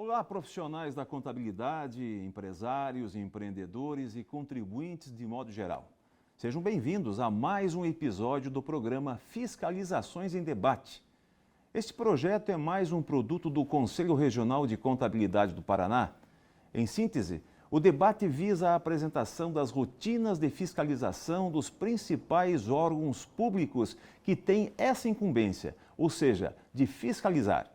Olá, profissionais da contabilidade, empresários, empreendedores e contribuintes de modo geral. Sejam bem-vindos a mais um episódio do programa Fiscalizações em Debate. Este projeto é mais um produto do Conselho Regional de Contabilidade do Paraná. Em síntese, o debate visa a apresentação das rotinas de fiscalização dos principais órgãos públicos que têm essa incumbência, ou seja, de fiscalizar.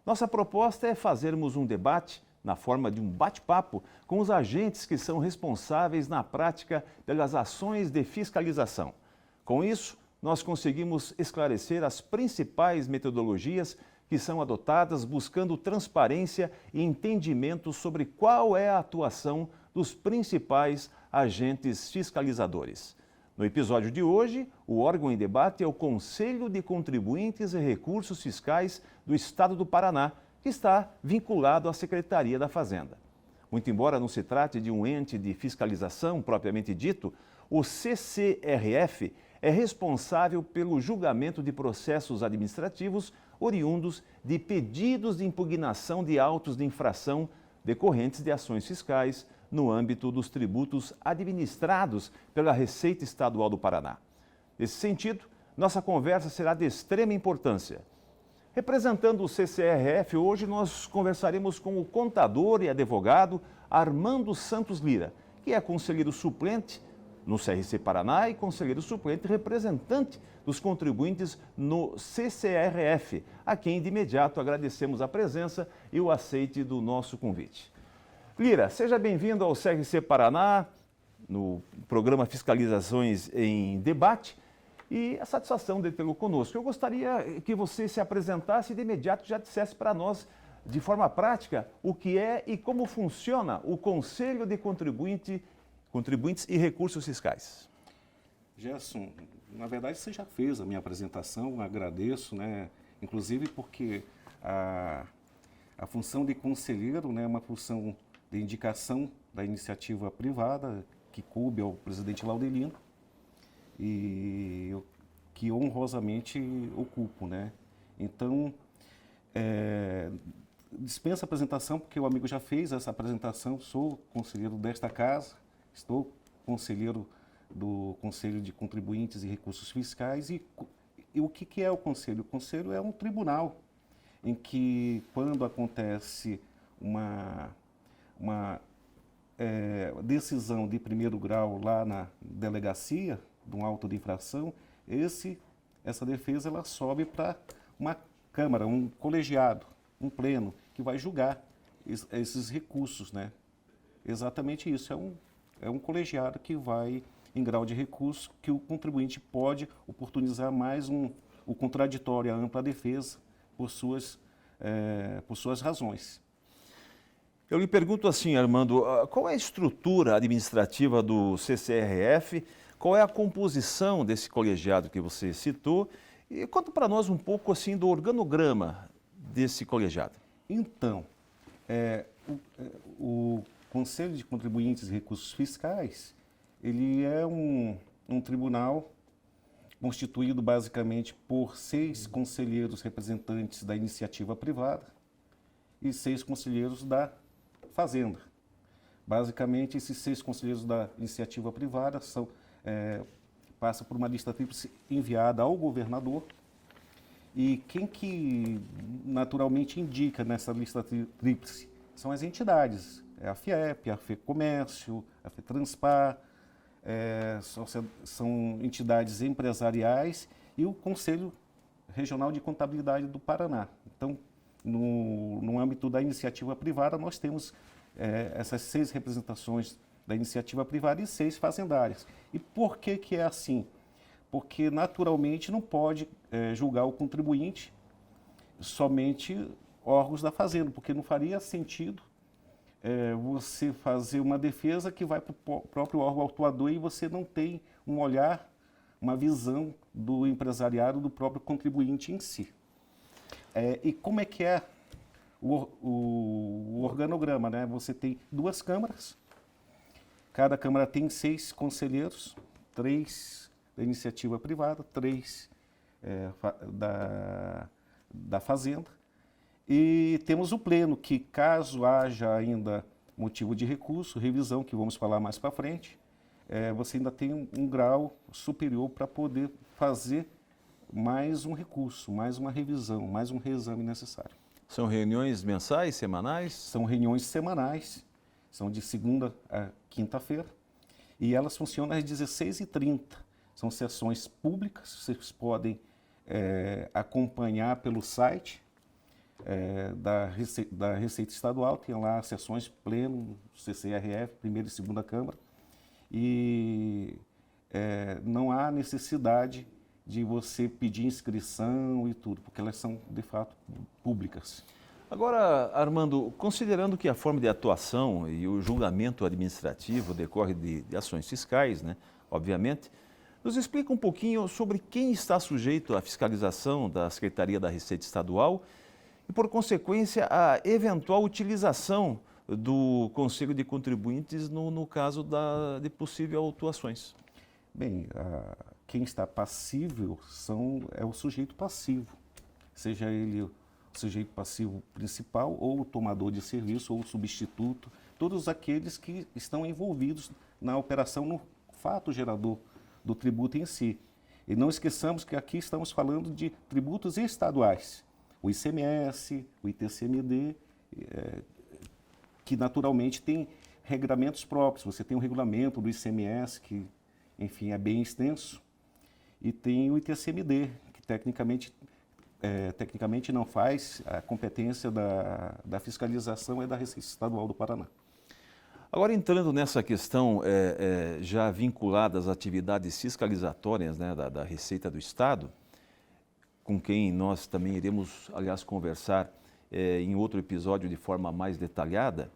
Nossa proposta é fazermos um debate, na forma de um bate-papo, com os agentes que são responsáveis na prática pelas ações de fiscalização. Com isso, nós conseguimos esclarecer as principais metodologias que são adotadas buscando transparência e entendimento sobre qual é a atuação dos principais agentes fiscalizadores. No episódio de hoje, o órgão em debate é o Conselho de Contribuintes e Recursos Fiscais do Estado do Paraná, que está vinculado à Secretaria da Fazenda. Muito embora não se trate de um ente de fiscalização propriamente dito, o CCRF é responsável pelo julgamento de processos administrativos oriundos de pedidos de impugnação de autos de infração decorrentes de ações fiscais no âmbito dos tributos administrados pela Receita Estadual do Paraná. Nesse sentido, nossa conversa será de extrema importância. Representando o CCRF, hoje nós conversaremos com o contador e advogado Armando Santos Lira, que é conselheiro suplente no CRC Paraná e conselheiro suplente representante dos contribuintes no CCRF, a quem de imediato agradecemos a presença e o aceite do nosso convite. Lira, seja bem-vindo ao CRC Paraná, no programa Fiscalizações em Debate, e a satisfação de tê-lo conosco. Eu gostaria que você se apresentasse e de imediato já dissesse para nós, de forma prática, o que é e como funciona o Conselho de Contribuintes e Recursos Fiscais. Gerson, na verdade você já fez a minha apresentação, agradeço, né? Inclusive porque a função de conselheiro, né, é uma função de indicação da iniciativa privada que coube ao presidente Laudelino e eu, que honrosamente ocupo, né? Então, dispensa a apresentação porque o amigo já fez essa apresentação, sou conselheiro desta casa, estou conselheiro do Conselho de Contribuintes e Recursos Fiscais e o que é o Conselho? O Conselho é um tribunal em que, quando acontece uma decisão de primeiro grau lá na delegacia de um auto de infração, essa defesa ela sobe para uma Câmara, um colegiado, um pleno, que vai julgar esses recursos, né? Exatamente isso, é um colegiado que vai em grau de recurso que o contribuinte pode oportunizar mais o contraditório, a ampla defesa por suas razões. Eu lhe pergunto assim, Armando, qual é a estrutura administrativa do CCRF, qual é a composição desse colegiado que você citou e conta para nós um pouco assim do organograma desse colegiado. Então, o Conselho de Contribuintes e Recursos Fiscais, ele é um tribunal constituído basicamente por 6 conselheiros representantes da iniciativa privada e 6 conselheiros da Fazenda. Basicamente, esses 6 conselheiros da iniciativa privada passam por uma lista tríplice enviada ao governador e quem que naturalmente indica nessa lista tríplice são as entidades, a FIEP, a FEComércio, a FETranspar, são entidades empresariais e o Conselho Regional de Contabilidade do Paraná. Então, no âmbito da iniciativa privada, nós temos essas 6 representações da iniciativa privada e 6 fazendárias. E por que é assim? Porque, naturalmente, não pode julgar o contribuinte somente órgãos da Fazenda, porque não faria sentido você fazer uma defesa que vai para o próprio órgão autuador e você não tem um olhar, uma visão do empresariado, do próprio contribuinte em si. E como é que é o organograma, né? Você tem 2 câmaras, cada câmara tem 6 conselheiros, 3 da iniciativa privada, 3 da Fazenda, E temos o pleno, que caso haja ainda motivo de recurso, revisão, que vamos falar mais para frente, você ainda tem um grau superior para poder fazer mais um recurso, mais uma revisão, mais um reexame necessário. São reuniões mensais, semanais? São reuniões semanais, são de segunda a quinta-feira, e elas funcionam às 16h30. São sessões públicas, vocês podem acompanhar pelo site da Receita Estadual, tem lá sessões pleno, CCRF, primeira e segunda Câmara, e não há necessidade de você pedir inscrição e tudo, porque elas são, de fato, públicas. Agora, Armando, considerando que a forma de atuação e o julgamento administrativo decorre de ações fiscais, né, obviamente, nos explica um pouquinho sobre quem está sujeito à fiscalização da Secretaria da Receita Estadual e, por consequência, a eventual utilização do Conselho de Contribuintes no caso de possíveis autuações. Bem, quem está passível é o sujeito passivo, seja ele o sujeito passivo principal ou o tomador de serviço ou o substituto, todos aqueles que estão envolvidos na operação, no fato gerador do tributo em si. E não esqueçamos que aqui estamos falando de tributos estaduais, o ICMS, o ITCMD, que naturalmente tem regramentos próprios. Você tem o regulamento do ICMS, que, enfim, é bem extenso, e tem o ITCMD, que tecnicamente não faz, a competência da fiscalização é da Receita Estadual do Paraná. Agora, entrando nessa questão já vinculada às atividades fiscalizatórias, né, da Receita do Estado, com quem nós também iremos, aliás, conversar em outro episódio de forma mais detalhada,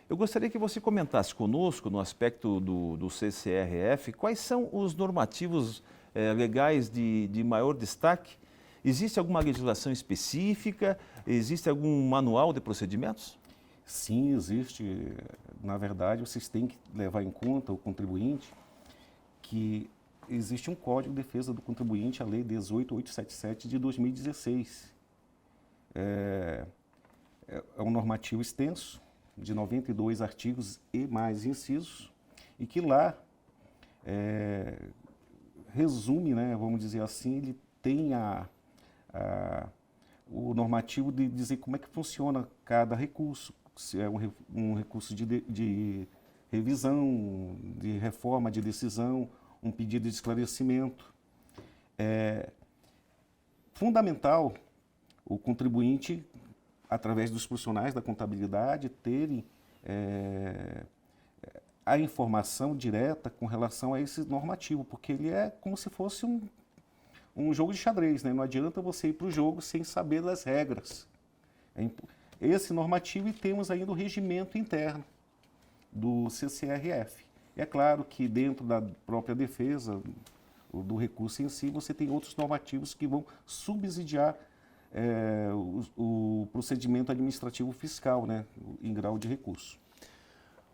eu gostaria que você comentasse conosco, no aspecto do CCRF, quais são os normativos legais de maior destaque. Existe alguma legislação específica? Existe algum manual de procedimentos? Sim, existe. Na verdade, vocês têm que levar em conta, o contribuinte, que existe um Código de Defesa do Contribuinte, a Lei 18.877 de 2016. É um normativo extenso, de 92 artigos e mais incisos, e que lá resume, né, vamos dizer assim, ele tem o normativo de dizer como é que funciona cada recurso, se é um recurso de revisão, de reforma de decisão, um pedido de esclarecimento. É fundamental o contribuinte, através dos profissionais da contabilidade, terem a informação direta com relação a esse normativo, porque ele é como se fosse um jogo de xadrez, né? Não adianta você ir para o jogo sem saber das regras. Esse normativo, e temos ainda o regimento interno do CCRF. É claro que dentro da própria defesa do recurso em si, você tem outros normativos que vão subsidiar o procedimento administrativo fiscal, né, em grau de recurso.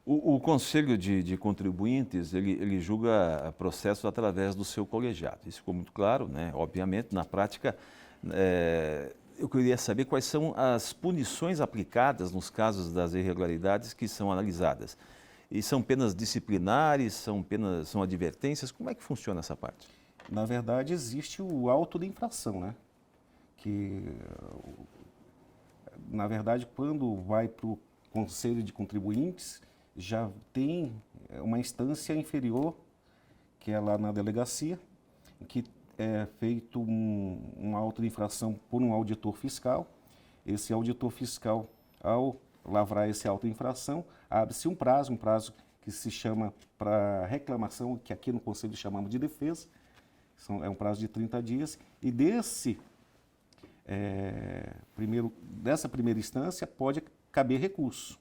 O Conselho de Contribuintes, ele julga processos através do seu colegiado. Isso ficou muito claro, né? Obviamente, na prática, eu queria saber quais são as punições aplicadas nos casos das irregularidades que são analisadas. E são penas disciplinares, são advertências? Como é que funciona essa parte? Na verdade, existe o auto de infração, né? Que, na verdade, quando vai para o Conselho de Contribuintes, já tem uma instância inferior, que é lá na delegacia, que é feito um auto de infração por um auditor fiscal. Esse auditor fiscal, ao lavrar esse auto de infração, abre-se um prazo que se chama para reclamação, que aqui no Conselho chamamos de defesa, é um prazo de 30 dias, e dessa primeira instância pode caber recurso.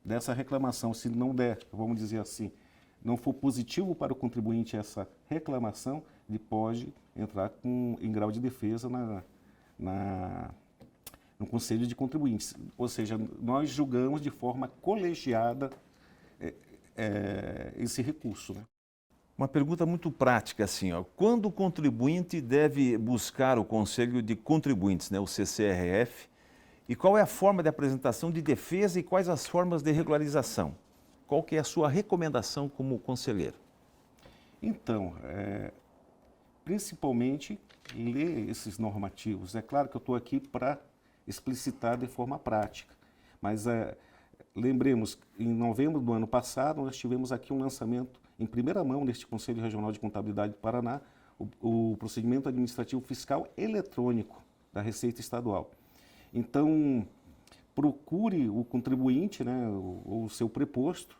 Dessa reclamação, se não der, vamos dizer assim, não for positivo para o contribuinte essa reclamação, ele pode entrar em grau de defesa no Conselho de Contribuintes. Ou seja, nós julgamos de forma colegiada esse recurso, né? Uma pergunta muito prática, assim, ó. Quando o contribuinte deve buscar o Conselho de Contribuintes, né, o CCRF, E qual é a forma de apresentação de defesa e quais as formas de regularização? Qual que é a sua recomendação como conselheiro? Então, principalmente ler esses normativos. É claro que eu estou aqui para explicitar de forma prática, mas lembremos, em novembro do ano passado, nós tivemos aqui um lançamento em primeira mão neste Conselho Regional de Contabilidade do Paraná, o procedimento administrativo fiscal eletrônico da Receita Estadual. Então, procure o contribuinte, né, ou o seu preposto,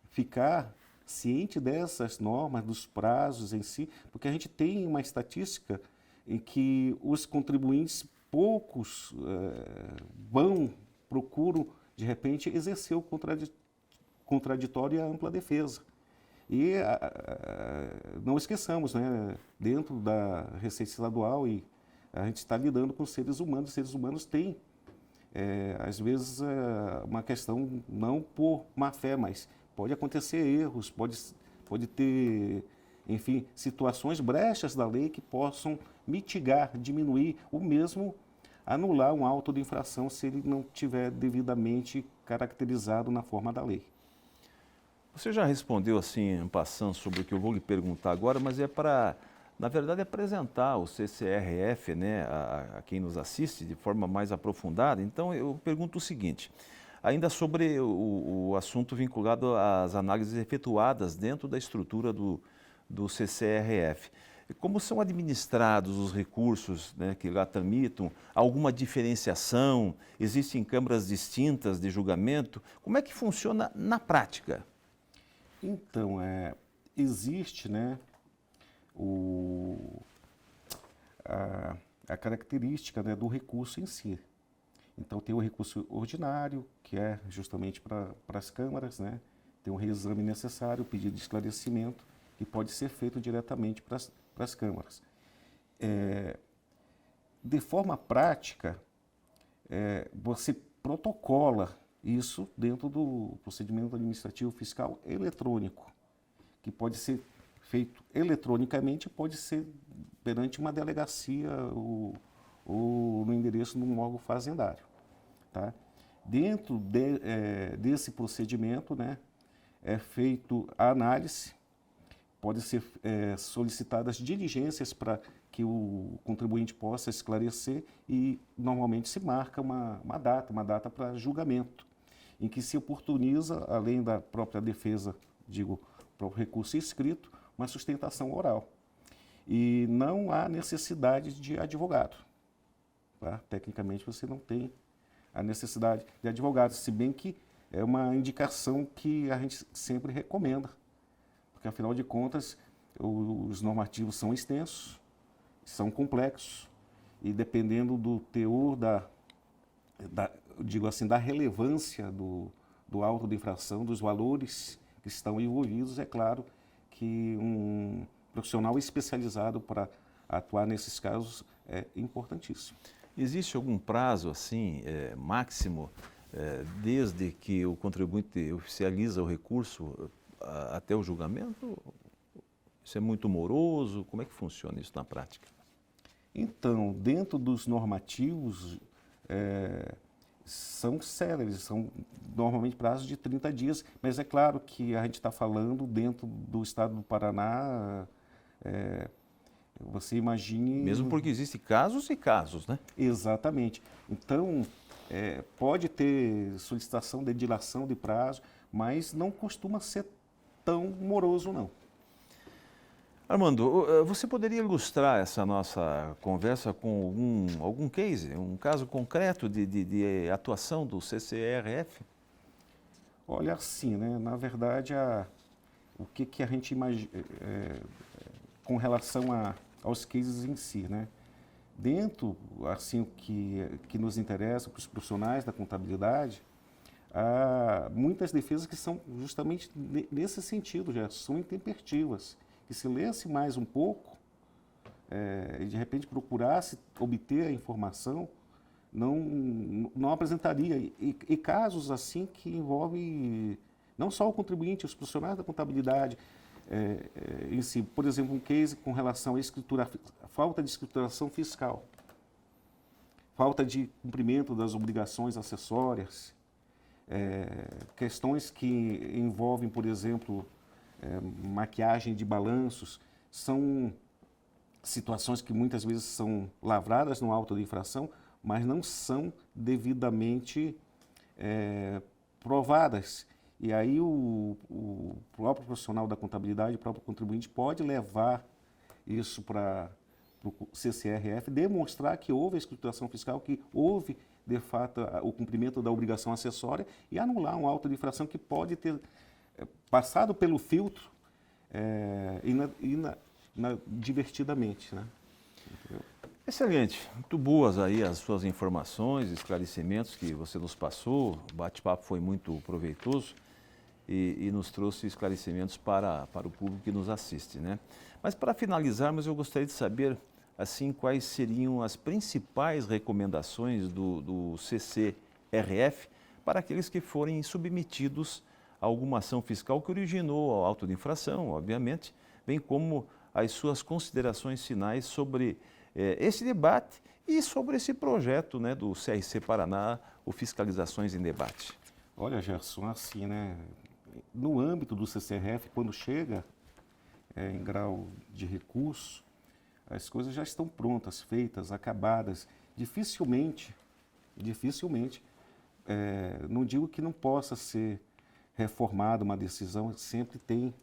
ficar ciente dessas normas, dos prazos em si, porque a gente tem uma estatística em que os contribuintes, poucos procuram, de repente, exercer o contraditório e a ampla defesa. E não esqueçamos, né, dentro da Receita Estadual, e a gente está lidando com seres humanos têm, às vezes, uma questão não por má fé, mas pode acontecer erros, pode ter, enfim, situações, brechas da lei que possam mitigar, diminuir, ou mesmo anular um auto de infração se ele não tiver devidamente caracterizado na forma da lei. Você já respondeu assim, em passando, sobre o que eu vou lhe perguntar agora, mas é para, na verdade, apresentar o CCRF, né, a quem nos assiste de forma mais aprofundada. Então, eu pergunto o seguinte, ainda sobre o assunto vinculado às análises efetuadas dentro da estrutura do CCRF. Como são administrados os recursos, né, que lá tramitam? Alguma diferenciação? Existem câmaras distintas de julgamento? Como é que funciona na prática? Então, existe, né, a característica, né, do recurso em si. Então, tem o recurso ordinário, que é justamente para as câmaras, né? Tem um reexame necessário, o pedido de esclarecimento, que pode ser feito diretamente para as câmaras. De forma prática, você protocola isso dentro do procedimento administrativo fiscal eletrônico, que pode ser feito eletronicamente, pode ser perante uma delegacia ou no endereço de um órgão fazendário. Tá? Dentro desse procedimento, né, é feito a análise, pode ser solicitadas diligências para que o contribuinte possa esclarecer e normalmente se marca uma data para julgamento, em que se oportuniza, além da própria defesa, próprio recurso escrito, uma sustentação oral. E não há necessidade de advogado. Tá? Tecnicamente, você não tem a necessidade de advogado, se bem que é uma indicação que a gente sempre recomenda, porque, afinal de contas, os normativos são extensos, são complexos, e dependendo do teor da relevância do auto de infração, dos valores que estão envolvidos, é claro que um profissional especializado para atuar nesses casos é importantíssimo. Existe algum prazo assim máximo desde que o contribuinte oficializa o recurso até o julgamento? Isso é muito moroso? Como é que funciona isso na prática? Então, dentro dos normativos, são céleres, são normalmente prazos de 30 dias, mas é claro que a gente está falando dentro do estado do Paraná, você imagine... Mesmo porque existem casos e casos, né? Exatamente. Então, pode ter solicitação de dilação de prazo, mas não costuma ser tão moroso, não. Armando, você poderia ilustrar essa nossa conversa com algum case, um caso concreto de atuação do CCRF? Olha, assim, né? Na verdade, o que a gente imagina com relação aos cases em si, né? Dentro, assim, o que nos interessa para os profissionais da contabilidade, há muitas defesas que são justamente nesse sentido, já são intempestivas. E se lesse mais um pouco, e de repente procurasse obter a informação, não apresentaria. E casos assim que envolvem não só o contribuinte, os profissionais da contabilidade em si. Por exemplo, um case com relação à falta de escrituração fiscal. falta de cumprimento das obrigações acessórias, questões que envolvem, por exemplo, maquiagem de balanços, são situações que muitas vezes são lavradas no auto de infração, mas não são devidamente provadas. E aí o próprio profissional da contabilidade, o próprio contribuinte pode levar isso para o CCRF, demonstrar que houve a escrituração fiscal, que houve, de fato, o cumprimento da obrigação acessória e anular um auto de infração que pode ter passado pelo filtro divertidamente, né? Entendeu? Excelente, muito boas aí as suas informações, esclarecimentos que você nos passou, o bate-papo foi muito proveitoso e nos trouxe esclarecimentos para o público que nos assiste, né? Mas para finalizarmos, eu gostaria de saber, assim, quais seriam as principais recomendações do CCRF para aqueles que forem submetidos a alguma ação fiscal que originou a auto de infração, obviamente, bem como as suas considerações finais sobre esse debate e sobre esse projeto, né, do CRC Paraná, o Fiscalizações em Debate. Olha, Gerson, assim, né, no âmbito do CCRF, quando chega em grau de recurso, as coisas já estão prontas, feitas, acabadas. Dificilmente, não digo que não possa ser reformada uma decisão, sempre tem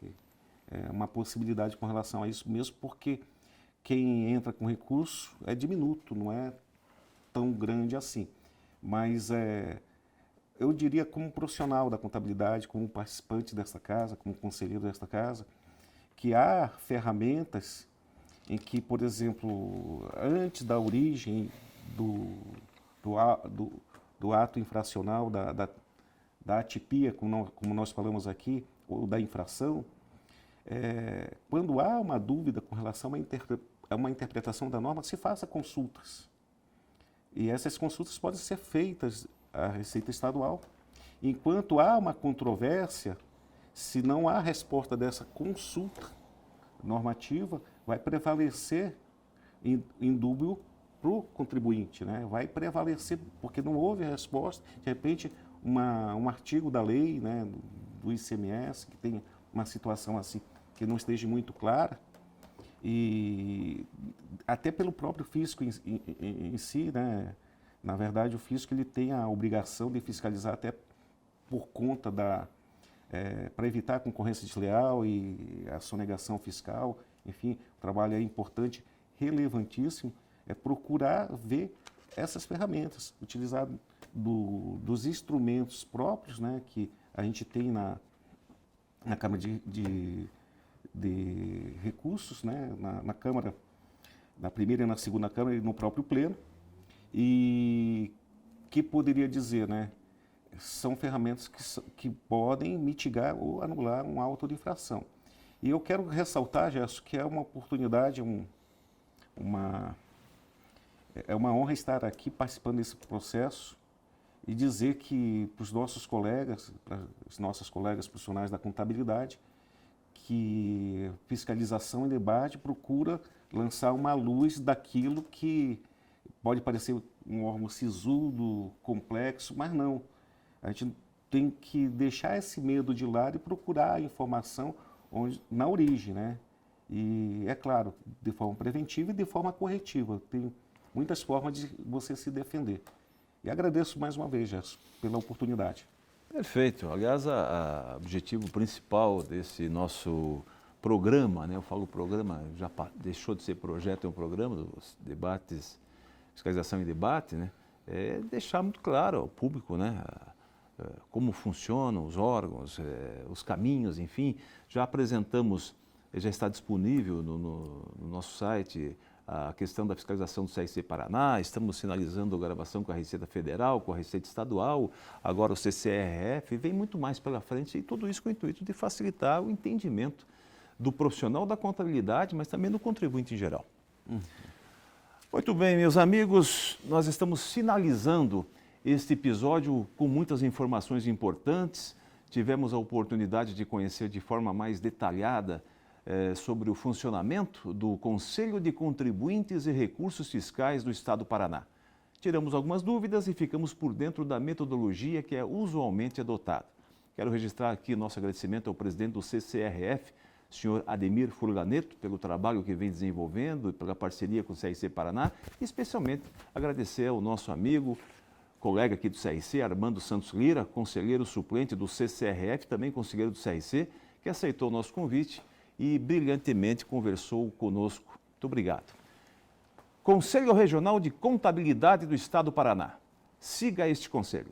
uma possibilidade com relação a isso, mesmo porque quem entra com recurso é diminuto, não é tão grande assim. Mas eu diria, como profissional da contabilidade, como participante desta casa, como conselheiro desta casa, que há ferramentas em que, por exemplo, antes da origem do ato infracional, da atipia, como nós falamos aqui, ou da infração, quando há uma dúvida com relação a uma interpretação da norma, se faça consultas. E essas consultas podem ser feitas à Receita Estadual. Enquanto há uma controvérsia, se não há resposta dessa consulta normativa, vai prevalecer indúbio para o contribuinte, né? Vai prevalecer, porque não houve resposta, de repente, um artigo da lei, né, do ICMS, que tem uma situação assim, que não esteja muito clara, e até pelo próprio fisco em si, né? Na verdade, o fisco ele tem a obrigação de fiscalizar até por conta para evitar a concorrência desleal e a sonegação fiscal. Enfim, o trabalho é importante, relevantíssimo, procurar ver essas ferramentas, utilizar dos instrumentos próprios, né, que a gente tem na Câmara de Recursos, né, na Câmara, na primeira e na segunda Câmara e no próprio Pleno, e que poderia dizer, né, são ferramentas que podem mitigar ou anular um auto de infração. E eu quero ressaltar, Gerson, que é uma oportunidade, é uma honra estar aqui participando desse processo e dizer que para os nossos colegas, para as nossas colegas profissionais da contabilidade, que Fiscalização em Debate procura lançar uma luz daquilo que pode parecer um órgão sisudo, complexo, mas não. A gente tem que deixar esse medo de lado e procurar a informação na origem, né? E, é claro, de forma preventiva e de forma corretiva. Tem muitas formas de você se defender. E agradeço mais uma vez, Gerson, pela oportunidade. Perfeito. Aliás, o objetivo principal desse nosso programa, né? Eu falo programa, já deixou de ser projeto, é um programa dos debates, fiscalização e debate, né? É deixar muito claro ao público, né, como funcionam os órgãos, os caminhos, enfim. Já apresentamos, já está disponível no nosso site a questão da fiscalização do CRC Paraná, estamos finalizando a gravação com a Receita Federal, com a Receita Estadual, agora o CCRF, vem muito mais pela frente e tudo isso com o intuito de facilitar o entendimento do profissional da contabilidade, mas também do contribuinte em geral. Muito bem, meus amigos, nós estamos finalizando este episódio com muitas informações importantes. Tivemos a oportunidade de conhecer de forma mais detalhada sobre o funcionamento do Conselho de Contribuintes e Recursos Fiscais do Estado do Paraná. tiramos algumas dúvidas e ficamos por dentro da metodologia que é usualmente adotada. Quero registrar aqui nosso agradecimento ao presidente do CCRF, senhor Ademir Furlaneto, pelo trabalho que vem desenvolvendo, pela parceria com o CRC Paraná, e especialmente agradecer ao nosso amigo, colega aqui do CRC, Armando Santos Lira, conselheiro suplente do CCRF, também conselheiro do CRC, que aceitou o nosso convite e brilhantemente conversou conosco. Muito obrigado. Conselho Regional de Contabilidade do Estado do Paraná. Siga este conselho.